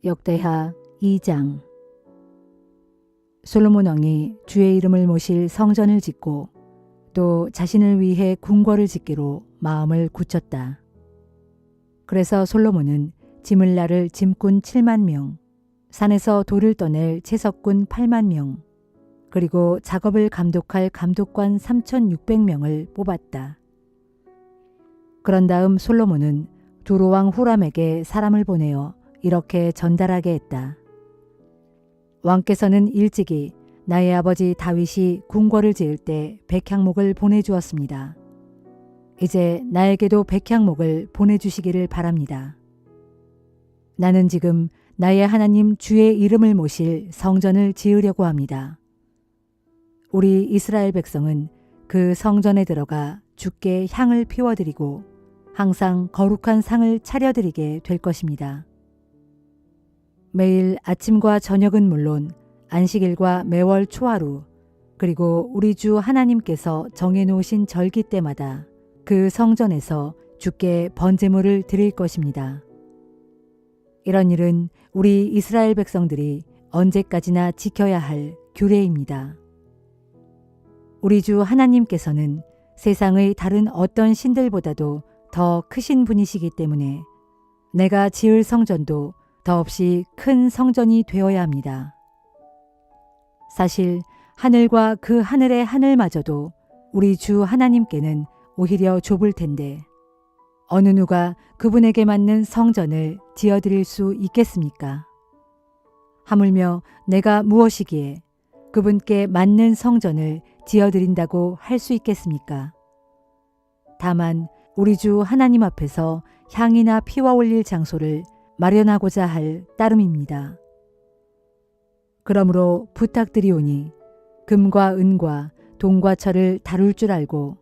역대하 2장. 솔로몬 왕이 주의 이름을 모실 성전을 짓고 또 자신을 위해 궁궐을 짓기로 마음을 굳혔다. 그래서 솔로몬은 짐을 나를 짐꾼 7만 명, 산에서 돌을 떠낼 채석꾼 8만 명, 그리고 작업을 감독할 감독관 3,600명을 뽑았다. 그런 다음 솔로몬은 두로왕 후람에게 사람을 보내어 이렇게 전달하게 했다. 왕께서는 일찍이 나의 아버지 다윗이 궁궐을 지을 때 백향목을 보내주었습니다. 이제 나에게도 백향목을 보내주시기를 바랍니다. 나는 지금 나의 하나님 주의 이름을 모실 성전을 지으려고 합니다. 우리 이스라엘 백성은 그 성전에 들어가 주께 향을 피워드리고 항상 거룩한 상을 차려드리게 될 것입니다. 매일 아침과 저녁은 물론 안식일과 매월 초하루 그리고 우리 주 하나님께서 정해놓으신 절기 때마다 그 성전에서 주께 번제물을 드릴 것입니다. 이런 일은 우리 이스라엘 백성들이 언제까지나 지켜야 할 규례입니다. 우리 주 하나님께서는 세상의 다른 어떤 신들보다도 더 크신 분이시기 때문에 내가 지을 성전도 더없이 큰 성전이 되어야 합니다. 사실 하늘과 그 하늘의 하늘마저도 우리 주 하나님께는 오히려 좁을 텐데 어느 누가 그분에게 맞는 성전을 지어드릴 수 있겠습니까? 하물며 내가 무엇이기에 그분께 맞는 성전을 지어드린다고 할 수 있겠습니까? 다만 우리 주 하나님 앞에서 향이나 피와 올릴 장소를 마련하고자 할 따름입니다. 그러므로 부탁드리오니 금과 은과 동과 철을 다룰 줄 알고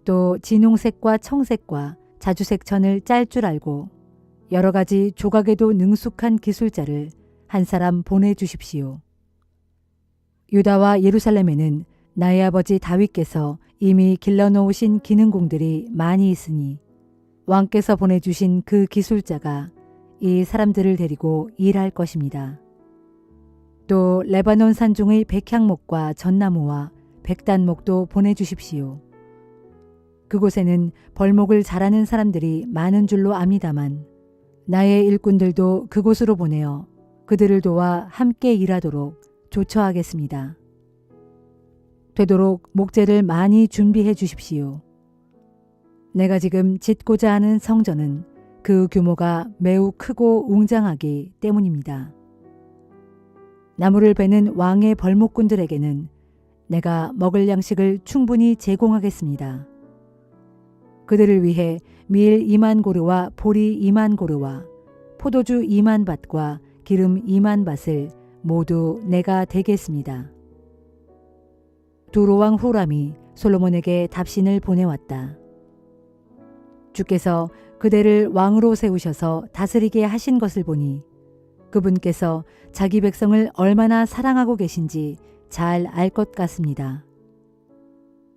또 진홍색과 청색과 자주색 천을 짤 줄 알고 여러 가지 조각에도 능숙한 기술자를 한 사람 보내주십시오. 유다와 예루살렘에는 나의 아버지 다윗께서 이미 길러놓으신 기능공들이 많이 있으니 왕께서 보내주신 그 기술자가 이 사람들을 데리고 일할 것입니다. 또 레바논 산중의 백향목과 전나무와 백단목도 보내주십시오. 그곳에는 벌목을 잘하는 사람들이 많은 줄로 압니다만 나의 일꾼들도 그곳으로 보내어 그들을 도와 함께 일하도록 조처하겠습니다. 되도록 목재를 많이 준비해 주십시오. 내가 지금 짓고자 하는 성전은 그 규모가 매우 크고 웅장하기 때문입니다. 나무를 베는 왕의 벌목꾼들에게는 내가 먹을 양식을 충분히 제공하겠습니다. 그들을 위해 밀 2만 고르와 보리 2만 고르와 포도주 2만 밭과 기름 2만 밭을 모두 내가 대겠습니다. 두로왕 후람이 솔로몬에게 답신을 보내왔다. 주께서 그대를 왕으로 세우셔서 다스리게 하신 것을 보니 그분께서 자기 백성을 얼마나 사랑하고 계신지 잘 알 것 같습니다.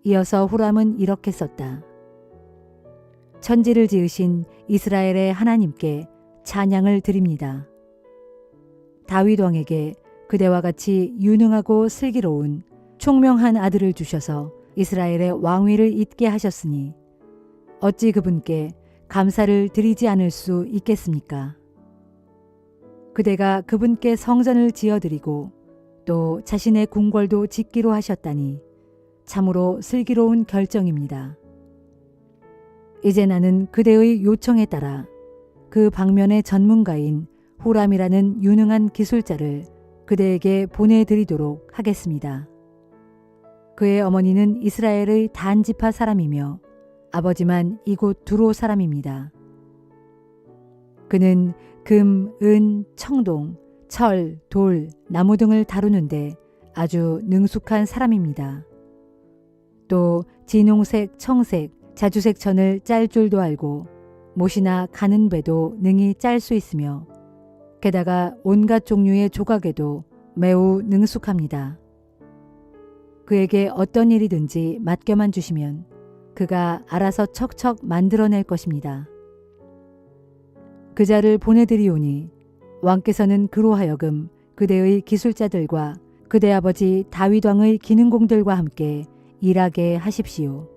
이어서 후람은 이렇게 썼다. 천지를 지으신 이스라엘의 하나님께 찬양을 드립니다. 다윗 왕에게 그대와 같이 유능하고 슬기로운 총명한 아들을 주셔서 이스라엘의 왕위를 잇게 하셨으니 어찌 그분께 감사를 드리지 않을 수 있겠습니까? 그대가 그분께 성전을 지어드리고 또 자신의 궁궐도 짓기로 하셨다니 참으로 슬기로운 결정입니다. 이제 나는 그대의 요청에 따라 그 방면의 전문가인 후람이라는 유능한 기술자를 그대에게 보내드리도록 하겠습니다. 그의 어머니는 이스라엘의 단지파 사람이며 아버지만 이곳 두로 사람입니다. 그는 금, 은, 청동, 철, 돌, 나무 등을 다루는데 아주 능숙한 사람입니다. 또 진홍색, 청색, 자주색 천을 짤 줄도 알고 못이나 가는 배도 능히 짤 수 있으며 게다가 온갖 종류의 조각에도 매우 능숙합니다. 그에게 어떤 일이든지 맡겨만 주시면 그가 알아서 척척 만들어낼 것입니다. 그자를 보내드리오니 왕께서는 그로 하여금 그대의 기술자들과 그대 아버지 다윗 왕의 기능공들과 함께 일하게 하십시오.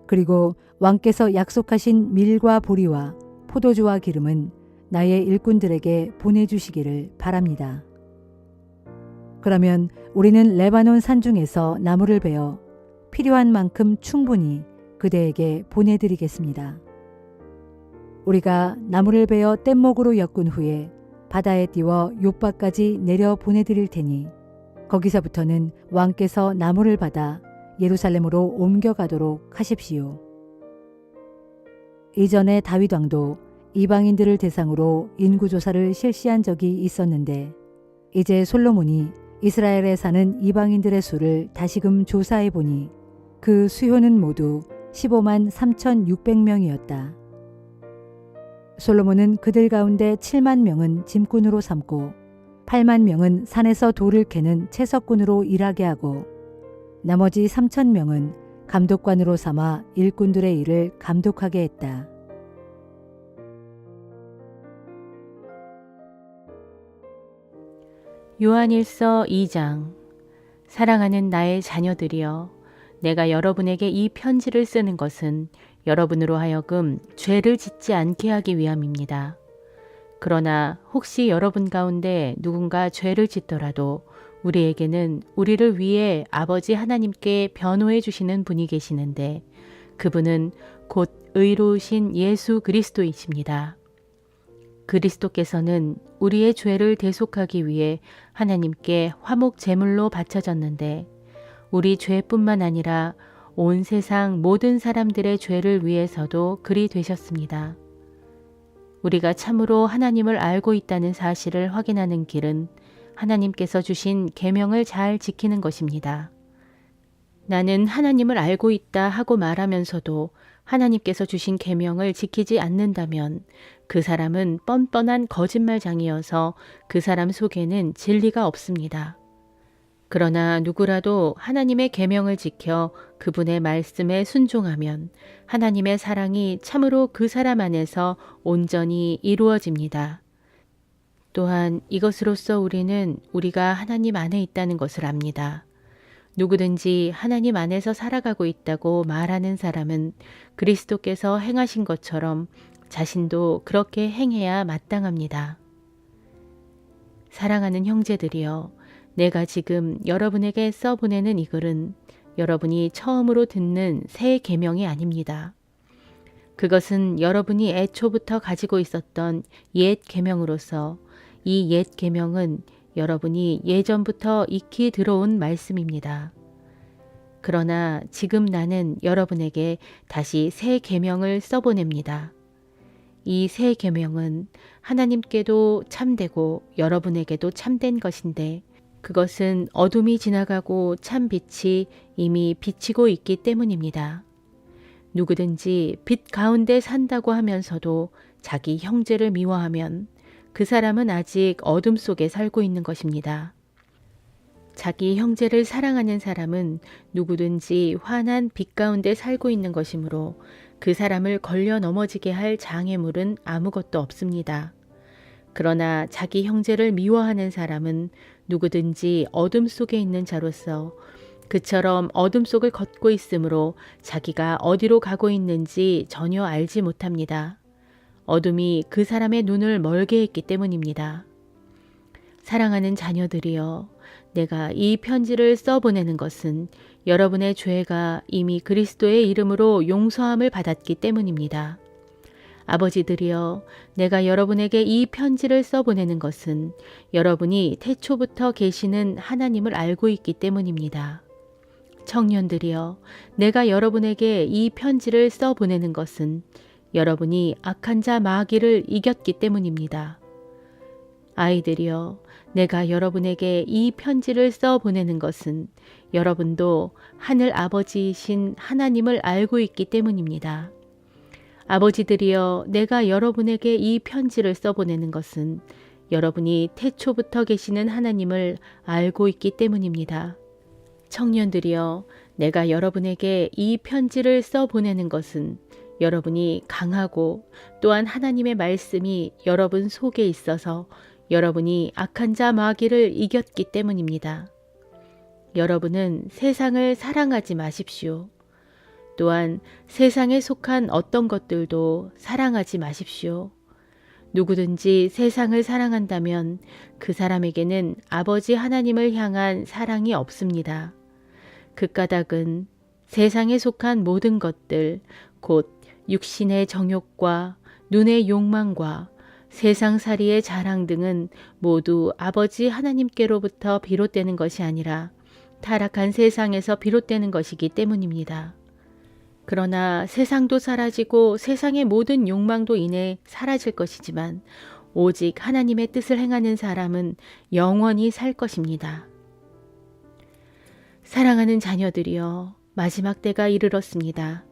그리고 왕께서 약속하신 밀과 보리와 포도주와 기름은 나의 일꾼들에게 보내주시기를 바랍니다. 그러면 우리는 레바논 산중에서 나무를 베어 필요한 만큼 충분히 그대에게 보내드리겠습니다. 우리가 나무를 베어 뗏목으로 엮은 후에 바다에 띄워 욥바까지 내려 보내드릴 테니 거기서부터는 왕께서 나무를 받아 예루살렘으로 옮겨가도록 하십시오. 이전에 다윗 왕도 이방인들을 대상으로 인구조사를 실시한 적이 있었는데 이제 솔로몬이 이스라엘에 사는 이방인들의 수를 다시금 조사해 보니 그 수요는 모두 15만 3,600명이었다. 솔로몬은 그들 가운데 7만 명은 짐꾼으로 삼고 8만 명은 산에서 돌을 캐는 채석꾼으로 일하게 하고 나머지 3,000명은 감독관으로 삼아 일꾼들의 일을 감독하게 했다. 요한일서 2장. 사랑하는 나의 자녀들이여, 내가 여러분에게 이 편지를 쓰는 것은 여러분으로 하여금 죄를 짓지 않게 하기 위함입니다. 그러나 혹시 여러분 가운데 누군가 죄를 짓더라도 우리에게는 우리를 위해 아버지 하나님께 변호해 주시는 분이 계시는데 그분은 곧 의로우신 예수 그리스도이십니다. 그리스도께서는 우리의 죄를 대속하기 위해 하나님께 화목 제물로 바쳐졌는데 우리 죄뿐만 아니라 온 세상 모든 사람들의 죄를 위해서도 그리 되셨습니다. 우리가 참으로 하나님을 알고 있다는 사실을 확인하는 길은 하나님께서 주신 계명을 잘 지키는 것입니다. 나는 하나님을 알고 있다 하고 말하면서도 하나님께서 주신 계명을 지키지 않는다면 그 사람은 뻔뻔한 거짓말장이어서 그 사람 속에는 진리가 없습니다. 그러나 누구라도 하나님의 계명을 지켜 그분의 말씀에 순종하면 하나님의 사랑이 참으로 그 사람 안에서 온전히 이루어집니다. 또한 이것으로써 우리는 우리가 하나님 안에 있다는 것을 압니다. 누구든지 하나님 안에서 살아가고 있다고 말하는 사람은 그리스도께서 행하신 것처럼 자신도 그렇게 행해야 마땅합니다. 사랑하는 형제들이여, 내가 지금 여러분에게 써보내는 이 글은 여러분이 처음으로 듣는 새 계명이 아닙니다. 그것은 여러분이 애초부터 가지고 있었던 옛 계명으로서 이 옛 계명은 여러분이 예전부터 익히 들어온 말씀입니다. 그러나 지금 나는 여러분에게 다시 새 계명을 써보냅니다. 이 새 계명은 하나님께도 참되고 여러분에게도 참된 것인데 그것은 어둠이 지나가고 참 빛이 이미 비치고 있기 때문입니다. 누구든지 빛 가운데 산다고 하면서도 자기 형제를 미워하면 그 사람은 아직 어둠 속에 살고 있는 것입니다. 자기 형제를 사랑하는 사람은 누구든지 환한 빛 가운데 살고 있는 것이므로 그 사람을 걸려 넘어지게 할 장애물은 아무것도 없습니다. 그러나 자기 형제를 미워하는 사람은 누구든지 어둠 속에 있는 자로서 그처럼 어둠 속을 걷고 있으므로 자기가 어디로 가고 있는지 전혀 알지 못합니다. 어둠이 그 사람의 눈을 멀게 했기 때문입니다. 사랑하는 자녀들이여, 내가 이 편지를 써보내는 것은 여러분의 죄가 이미 그리스도의 이름으로 용서함을 받았기 때문입니다. 아버지들이여, 내가 여러분에게 이 편지를 써보내는 것은 여러분이 태초부터 계시는 하나님을 알고 있기 때문입니다. 청년들이여, 내가 여러분에게 이 편지를 써보내는 것은 여러분이 악한 자 마귀를 이겼기 때문입니다. 아이들이여, 내가 여러분에게 이 편지를 써보내는 것은 여러분도 하늘 아버지이신 하나님을 알고 있기 때문입니다. 아버지들이여, 내가 여러분에게 이 편지를 써보내는 것은 여러분이 태초부터 계시는 하나님을 알고 있기 때문입니다. 청년들이여, 내가 여러분에게 이 편지를 써보내는 것은 여러분이 강하고 또한 하나님의 말씀이 여러분 속에 있어서 여러분이 악한 자 마귀를 이겼기 때문입니다. 여러분은 세상을 사랑하지 마십시오. 또한 세상에 속한 어떤 것들도 사랑하지 마십시오. 누구든지 세상을 사랑한다면 그 사람에게는 아버지 하나님을 향한 사랑이 없습니다. 그 까닭은 세상에 속한 모든 것들, 곧 육신의 정욕과 눈의 욕망과 세상살이의 자랑 등은 모두 아버지 하나님께로부터 비롯되는 것이 아니라 타락한 세상에서 비롯되는 것이기 때문입니다. 그러나 세상도 사라지고 세상의 모든 욕망도 인해 사라질 것이지만 오직 하나님의 뜻을 행하는 사람은 영원히 살 것입니다. 사랑하는 자녀들이여, 마지막 때가 이르렀습니다.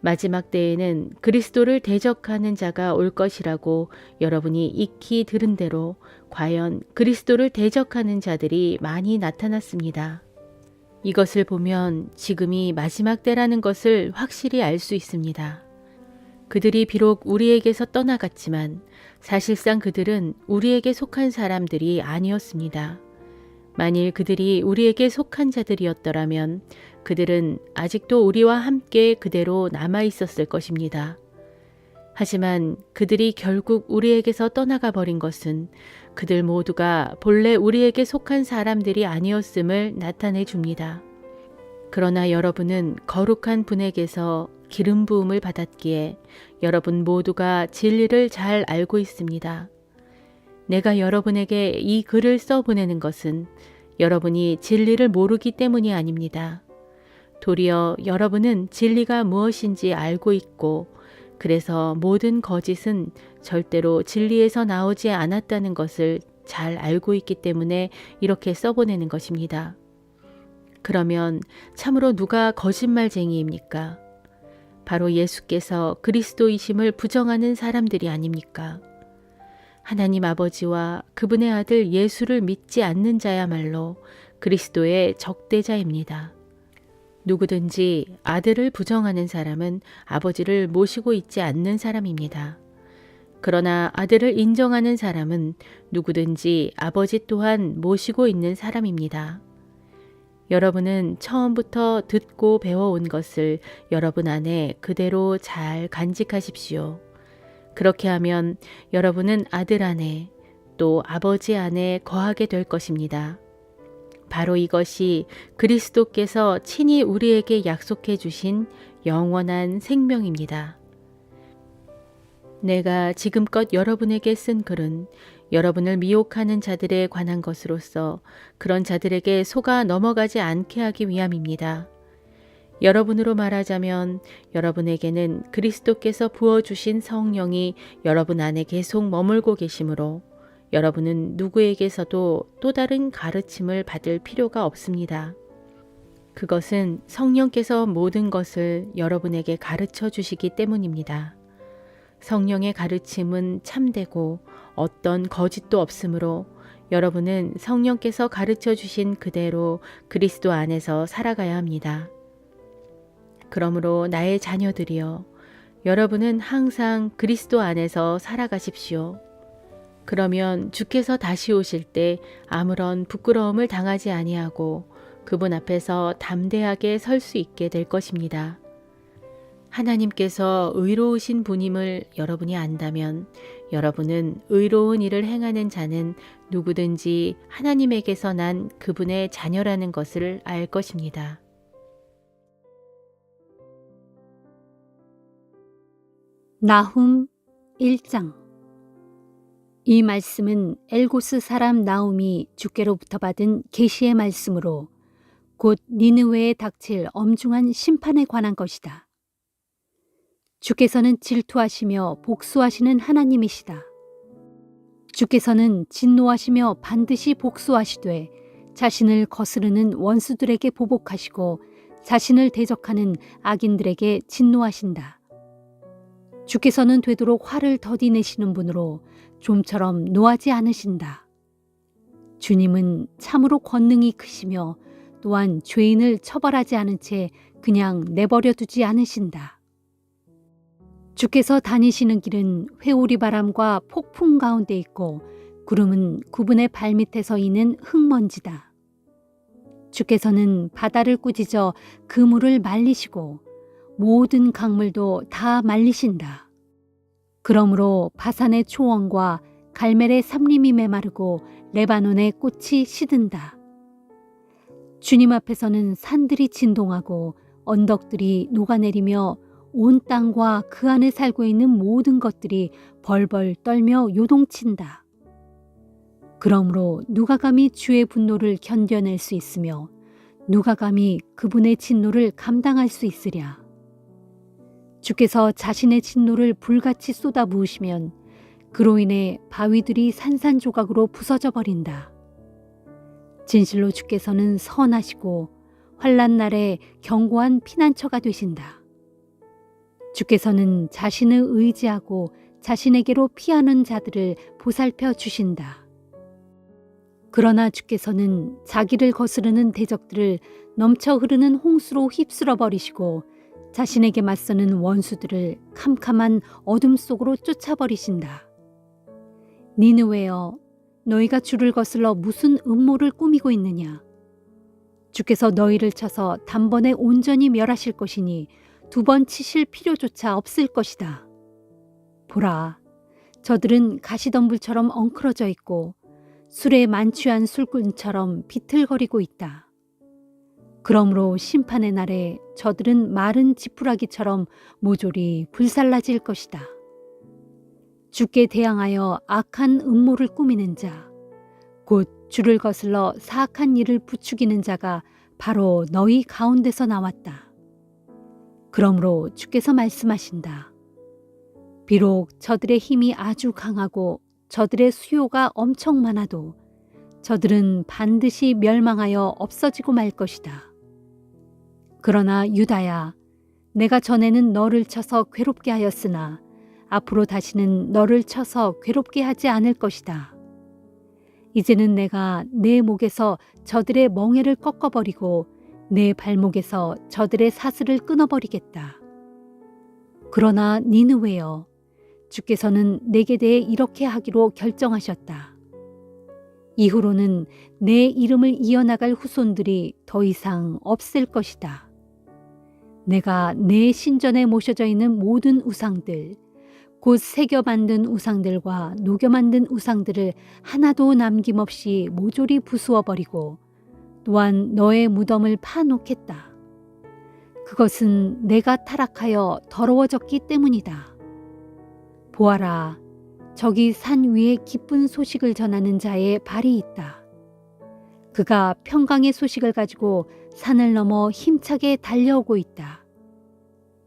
마지막 때에는 그리스도를 대적하는 자가 올 것이라고 여러분이 익히 들은 대로 과연 그리스도를 대적하는 자들이 많이 나타났습니다. 이것을 보면 지금이 마지막 때라는 것을 확실히 알 수 있습니다. 그들이 비록 우리에게서 떠나갔지만 사실상 그들은 우리에게 속한 사람들이 아니었습니다. 만일 그들이 우리에게 속한 자들이었더라면 그들은 아직도 우리와 함께 그대로 남아 있었을 것입니다. 하지만 그들이 결국 우리에게서 떠나가 버린 것은 그들 모두가 본래 우리에게 속한 사람들이 아니었음을 나타내 줍니다. 그러나 여러분은 거룩한 분에게서 기름 부음을 받았기에 여러분 모두가 진리를 잘 알고 있습니다. 내가 여러분에게 이 글을 써보내는 것은 여러분이 진리를 모르기 때문이 아닙니다. 도리어 여러분은 진리가 무엇인지 알고 있고 그래서 모든 거짓은 절대로 진리에서 나오지 않았다는 것을 잘 알고 있기 때문에 이렇게 써보내는 것입니다. 그러면 참으로 누가 거짓말쟁이입니까? 바로 예수께서 그리스도이심을 부정하는 사람들이 아닙니까? 하나님 아버지와 그분의 아들 예수를 믿지 않는 자야말로 그리스도의 적대자입니다. 누구든지 아들을 부정하는 사람은 아버지를 모시고 있지 않는 사람입니다. 그러나 아들을 인정하는 사람은 누구든지 아버지 또한 모시고 있는 사람입니다. 여러분은 처음부터 듣고 배워온 것을 여러분 안에 그대로 잘 간직하십시오. 그렇게 하면 여러분은 아들 안에 또 아버지 안에 거하게 될 것입니다. 바로 이것이 그리스도께서 친히 우리에게 약속해 주신 영원한 생명입니다. 내가 지금껏 여러분에게 쓴 글은 여러분을 미혹하는 자들에 관한 것으로서 그런 자들에게 속아 넘어가지 않게 하기 위함입니다. 여러분으로 말하자면 여러분에게는 그리스도께서 부어주신 성령이 여러분 안에 계속 머물고 계시므로 여러분은 누구에게서도 또 다른 가르침을 받을 필요가 없습니다. 그것은 성령께서 모든 것을 여러분에게 가르쳐 주시기 때문입니다. 성령의 가르침은 참되고 어떤 거짓도 없으므로 여러분은 성령께서 가르쳐 주신 그대로 그리스도 안에서 살아가야 합니다. 그러므로 나의 자녀들이여, 여러분은 항상 그리스도 안에서 살아가십시오. 그러면 주께서 다시 오실 때 아무런 부끄러움을 당하지 아니하고 그분 앞에서 담대하게 설 수 있게 될 것입니다. 하나님께서 의로우신 분임을 여러분이 안다면 여러분은 의로운 일을 행하는 자는 누구든지 하나님에게서 난 그분의 자녀라는 것을 알 것입니다. 나훔 1장. 이 말씀은 엘고스 사람 나훔이 주께로부터 받은 계시의 말씀으로 곧 니느웨에 닥칠 엄중한 심판에 관한 것이다. 주께서는 질투하시며 복수하시는 하나님이시다. 주께서는 진노하시며 반드시 복수하시되 자신을 거스르는 원수들에게 보복하시고 자신을 대적하는 악인들에게 진노하신다. 주께서는 되도록 화를 더디 내시는 분으로 좀처럼 노하지 않으신다. 주님은 참으로 권능이 크시며 또한 죄인을 처벌하지 않은 채 그냥 내버려 두지 않으신다. 주께서 다니시는 길은 회오리 바람과 폭풍 가운데 있고 구름은 그분의 발밑에서 이는 흙먼지다. 주께서는 바다를 꾸짖어 그 물을 말리시고 모든 강물도 다 말리신다. 그러므로 바산의 초원과 갈멜의 삼림이 메마르고 레바논의 꽃이 시든다. 주님 앞에서는 산들이 진동하고 언덕들이 녹아내리며 온 땅과 그 안에 살고 있는 모든 것들이 벌벌 떨며 요동친다. 그러므로 누가 감히 주의 분노를 견뎌낼 수 있으며 누가 감히 그분의 진노를 감당할 수 있으랴. 주께서 자신의 진노를 불같이 쏟아부으시면 그로 인해 바위들이 산산조각으로 부서져 버린다. 진실로 주께서는 선하시고 환난 날에 견고한 피난처가 되신다. 주께서는 자신을 의지하고 자신에게로 피하는 자들을 보살펴 주신다. 그러나 주께서는 자기를 거스르는 대적들을 넘쳐 흐르는 홍수로 휩쓸어 버리시고 자신에게 맞서는 원수들을 캄캄한 어둠 속으로 쫓아버리신다. 니느웨여, 너희가 주를 거슬러 무슨 음모를 꾸미고 있느냐? 주께서 너희를 쳐서 단번에 온전히 멸하실 것이니 두 번 치실 필요조차 없을 것이다. 보라, 저들은 가시덤불처럼 엉클어져 있고 술에 만취한 술꾼처럼 비틀거리고 있다. 그러므로 심판의 날에 저들은 마른 지푸라기처럼 모조리 불살라질 것이다. 주께 대항하여 악한 음모를 꾸미는 자, 곧 주를 거슬러 사악한 일을 부추기는 자가 바로 너희 가운데서 나왔다. 그러므로 주께서 말씀하신다. 비록 저들의 힘이 아주 강하고 저들의 수요가 엄청 많아도 저들은 반드시 멸망하여 없어지고 말 것이다. 그러나 유다야, 내가 전에는 너를 쳐서 괴롭게 하였으나 앞으로 다시는 너를 쳐서 괴롭게 하지 않을 것이다. 이제는 내가 내 목에서 저들의 멍에를 꺾어버리고 내 발목에서 저들의 사슬을 끊어버리겠다. 그러나 니느웨여, 주께서는 내게 대해 이렇게 하기로 결정하셨다. 이후로는 내 이름을 이어나갈 후손들이 더 이상 없을 것이다. 내가 내 신전에 모셔져 있는 모든 우상들, 곧 새겨 만든 우상들과 녹여 만든 우상들을 하나도 남김없이 모조리 부수어 버리고 또한 너의 무덤을 파놓겠다. 그것은 내가 타락하여 더러워졌기 때문이다. 보아라, 저기 산 위에 기쁜 소식을 전하는 자의 발이 있다. 그가 평강의 소식을 가지고 산을 넘어 힘차게 달려오고 있다.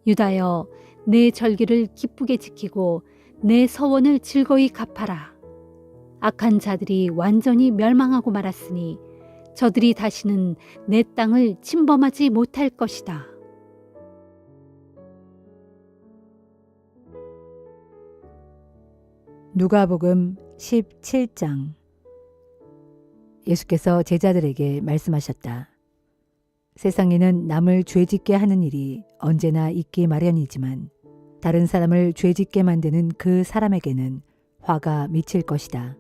유다여, 내 절기를 기쁘게 지키고 내 서원을 즐거이 갚아라. 악한 자들이 완전히 멸망하고 말았으니 저들이 다시는 내 땅을 침범하지 못할 것이다. 누가복음 17장. 예수께서 제자들에게 말씀하셨다. 세상에는 남을 죄짓게 하는 일이 언제나 있기 마련이지만 다른 사람을 죄짓게 만드는 그 사람에게는 화가 미칠 것이다.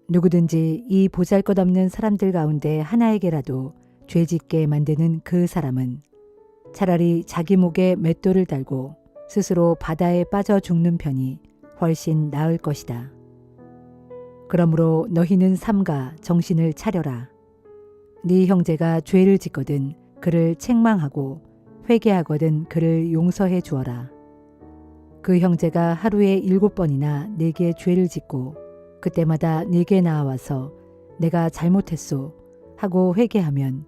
누구든지 이 보잘것없는 사람들 가운데 하나에게라도 죄짓게 만드는 그 사람은 차라리 자기 목에 맷돌을 달고 스스로 바다에 빠져 죽는 편이 훨씬 나을 것이다. 그러므로 너희는 삼가 정신을 차려라. 네 형제가 죄를 짓거든 그를 책망하고 회개하거든 그를 용서해 주어라. 그 형제가 하루에 7번이나 네게 죄를 짓고 그때마다 네게 나와서 내가 잘못했소 하고 회개하면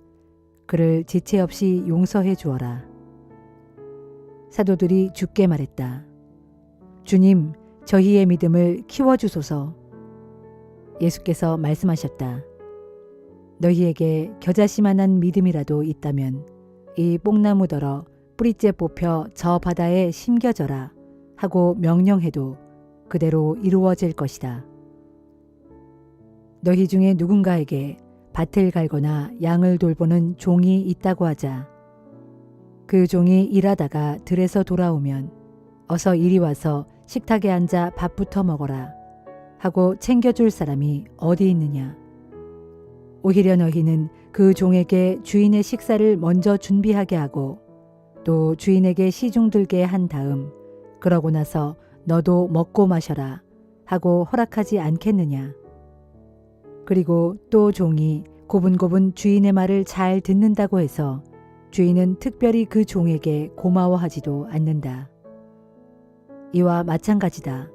그를 지체 없이 용서해 주어라. 사도들이 주께 말했다. 주님, 저희의 믿음을 키워주소서. 예수께서 말씀하셨다. 너희에게 겨자씨만한 믿음이라도 있다면 이 뽕나무더러 뿌리째 뽑혀 저 바다에 심겨져라 하고 명령해도 그대로 이루어질 것이다. 너희 중에 누군가에게 밭을 갈거나 양을 돌보는 종이 있다고 하자. 그 종이 일하다가 들에서 돌아오면 어서 이리 와서 식탁에 앉아 밥부터 먹어라 하고 챙겨줄 사람이 어디 있느냐. 오히려 너희는 그 종에게 주인의 식사를 먼저 준비하게 하고 또 주인에게 시중들게 한 다음 그러고 나서 너도 먹고 마셔라 하고 허락하지 않겠느냐. 그리고 또 종이 고분고분 주인의 말을 잘 듣는다고 해서 주인은 특별히 그 종에게 고마워하지도 않는다. 이와 마찬가지다.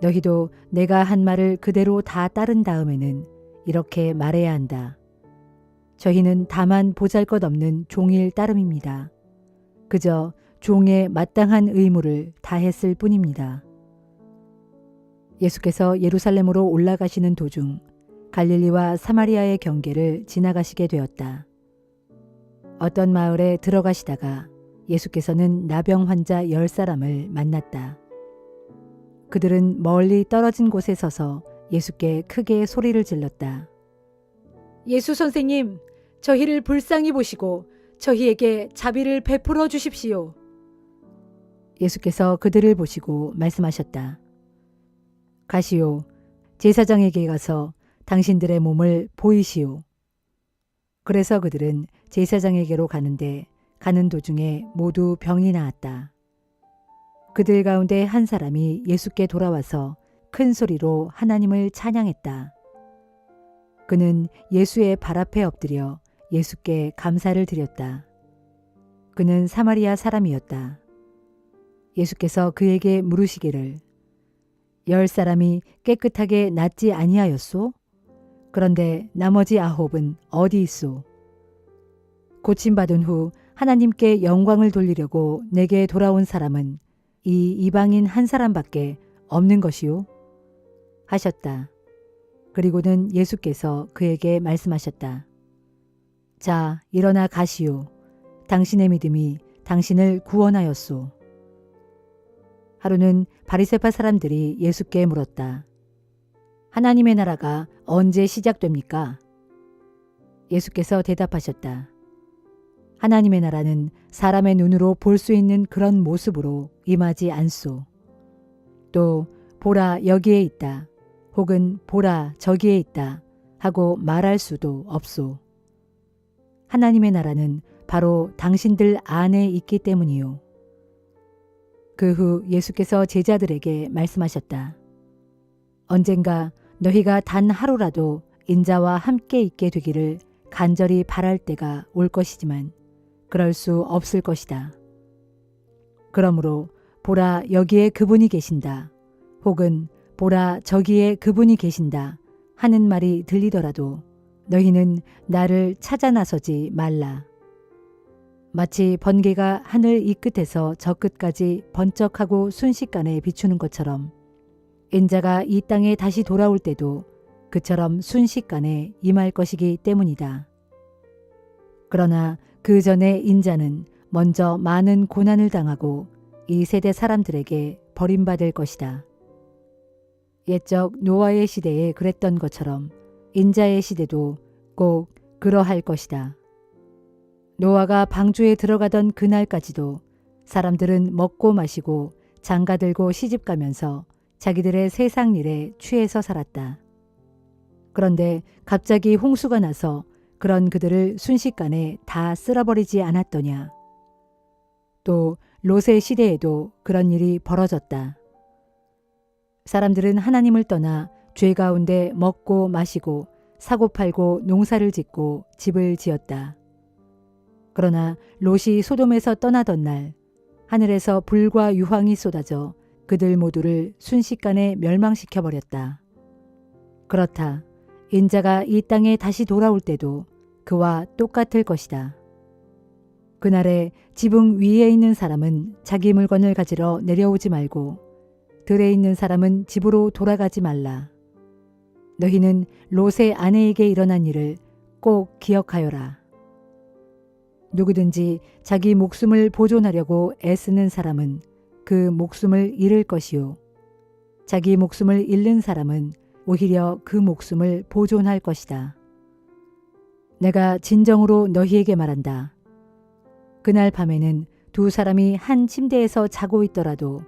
너희도 내가 한 말을 그대로 다 따른 다음에는 이렇게 말해야 한다. 저희는 다만 보잘것없는 종일 따름입니다. 그저 종의 마땅한 의무를 다했을 뿐입니다. 예수께서 예루살렘으로 올라가시는 도중 갈릴리와 사마리아의 경계를 지나가시게 되었다. 어떤 마을에 들어가시다가 예수께서는 나병 환자 10사람을 만났다. 그들은 멀리 떨어진 곳에 서서 예수께 크게 소리를 질렀다. 예수 선생님, 저희를 불쌍히 보시고 저희에게 자비를 베풀어 주십시오. 예수께서 그들을 보시고 말씀하셨다. 가시오. 제사장에게 가서 당신들의 몸을 보이시오. 그래서 그들은 제사장에게로 가는데 가는 도중에 모두 병이 나았다. 그들 가운데 한 사람이 예수께 돌아와서 큰 소리로 하나님을 찬양했다. 그는 예수의 발 앞에 엎드려 예수께 감사를 드렸다. 그는 사마리아 사람이었다. 예수께서 그에게 물으시기를 10사람이 깨끗하게 낫지 아니하였소? 그런데 나머지 9은 어디 있소? 고침받은 후 하나님께 영광을 돌리려고 내게 돌아온 사람은 이 이방인 한 사람밖에 없는 것이요? 하셨다. 그리고는 예수께서 그에게 말씀하셨다. 자, 일어나 가시오. 당신의 믿음이 당신을 구원하였소. 하루는 바리새파 사람들이 예수께 물었다. 하나님의 나라가 언제 시작됩니까? 예수께서 대답하셨다. 하나님의 나라는 사람의 눈으로 볼 수 있는 그런 모습으로 임하지 않소. 또 보라 여기에 있다. 혹은 보라 저기에 있다 하고 말할 수도 없소. 하나님의 나라는 바로 당신들 안에 있기 때문이요. 그 후 예수께서 제자들에게 말씀하셨다. 언젠가 너희가 단 하루라도 인자와 함께 있게 되기를 간절히 바랄 때가 올 것이지만 그럴 수 없을 것이다. 그러므로 보라 여기에 그분이 계신다. 혹은 보라 저기에 그분이 계신다 하는 말이 들리더라도 너희는 나를 찾아 나서지 말라. 마치 번개가 하늘 이 끝에서 저 끝까지 번쩍하고 순식간에 비추는 것처럼 인자가 이 땅에 다시 돌아올 때도 그처럼 순식간에 임할 것이기 때문이다. 그러나 그 전에 인자는 먼저 많은 고난을 당하고 이 세대 사람들에게 버림받을 것이다. 옛적 노아의 시대에 그랬던 것처럼 인자의 시대도 꼭 그러할 것이다. 노아가 방주에 들어가던 그날까지도 사람들은 먹고 마시고 장가들고 시집가면서 자기들의 세상 일에 취해서 살았다. 그런데 갑자기 홍수가 나서 그런 그들을 순식간에 다 쓸어버리지 않았더냐. 또 롯의 시대에도 그런 일이 벌어졌다. 사람들은 하나님을 떠나 죄 가운데 먹고 마시고 사고 팔고 농사를 짓고 집을 지었다. 그러나 롯이 소돔에서 떠나던 날 하늘에서 불과 유황이 쏟아져 그들 모두를 순식간에 멸망시켜버렸다. 그렇다. 인자가 이 땅에 다시 돌아올 때도 그와 똑같을 것이다. 그날에 지붕 위에 있는 사람은 자기 물건을 가지러 내려오지 말고 들에 있는 사람은 집으로 돌아가지 말라. 너희는 롯의 아내에게 일어난 일을 꼭 기억하여라. 누구든지 자기 목숨을 보존하려고 애쓰는 사람은 그 목숨을 잃을 것이요. 자기 목숨을 잃는 사람은 오히려 그 목숨을 보존할 것이다. 내가 진정으로 너희에게 말한다. 그날 밤에는 두 사람이 한 침대에서 자고 있더라도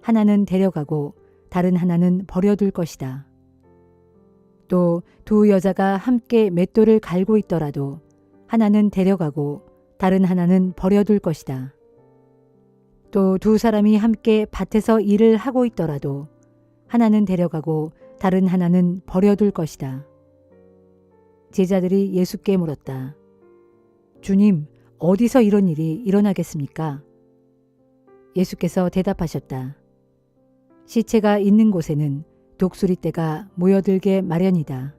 하나는 데려가고 다른 하나는 버려둘 것이다. 또 두 여자가 함께 맷돌을 갈고 있더라도 하나는 데려가고 다른 하나는 버려둘 것이다. 또 두 사람이 함께 밭에서 일을 하고 있더라도 하나는 데려가고 다른 하나는 버려둘 것이다. 제자들이 예수께 물었다. 주님, 어디서 이런 일이 일어나겠습니까? 예수께서 대답하셨다. 시체가 있는 곳에는 독수리떼가 모여들게 마련이다.